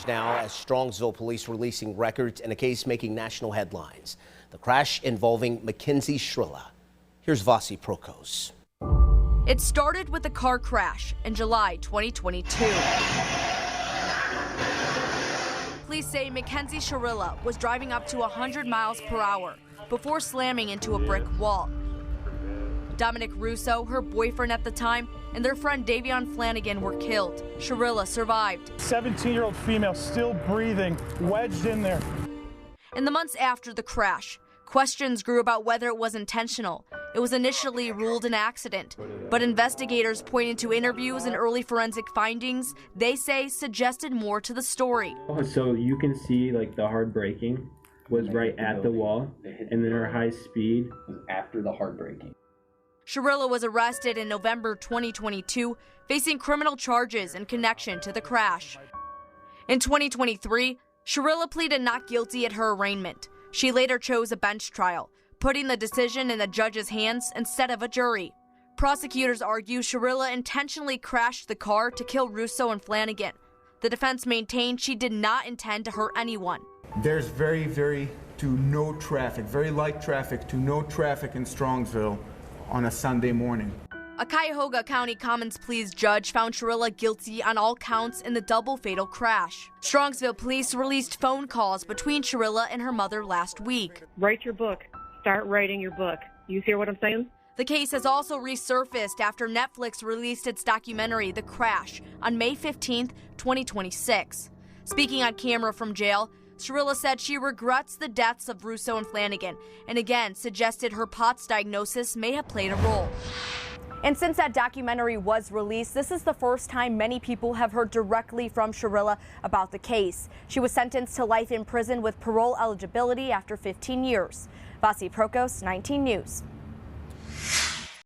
Now, as Strongsville police releasing records in a case making national headlines, the crash involving Mackenzie Shirilla. Here's Vasi Prokos. It started with a car crash in July 2022. Police say Mackenzie Shirilla was driving up to 100 miles per hour before slamming into a brick wall. Dominic Russo, her boyfriend at the time, and their friend Davion Flanagan were killed. Shirilla survived. 17-year-old female still breathing, wedged in there. In the months after the crash, questions grew about whether it was intentional. It was initially ruled an accident, but investigators pointed to interviews and early forensic findings they say suggested more to the story. So you can see like the hard braking was right at the wall, and then her high speed was after the hard braking. Shirilla was arrested in November 2022, facing criminal charges in connection to the crash. In 2023, Shirilla pleaded not guilty at her arraignment. She later chose a bench trial, putting the decision in the judge's hands instead of a jury. Prosecutors argue Shirilla intentionally crashed the car to kill Russo and Flanagan. The defense maintained she did not intend to hurt anyone. There's very light traffic to no traffic in Strongsville on a Sunday morning. A Cuyahoga County Commons Pleas judge found Shirilla guilty on all counts in the double fatal crash. Strongsville police released phone calls between Shirilla and her mother last week. Write your book. Start writing your book. You hear what I'm saying? The case has also resurfaced after Netflix released its documentary, The Crash, on May 15, 2026. Speaking on camera from jail, Shirilla said she regrets the deaths of Russo and Flanagan, and again suggested her POTS diagnosis may have played a role. And since that documentary was released, this is the first time many people have heard directly from Shirilla about the case. She was sentenced to life in prison with parole eligibility after 15 years. Vasi Prokos, 19 News.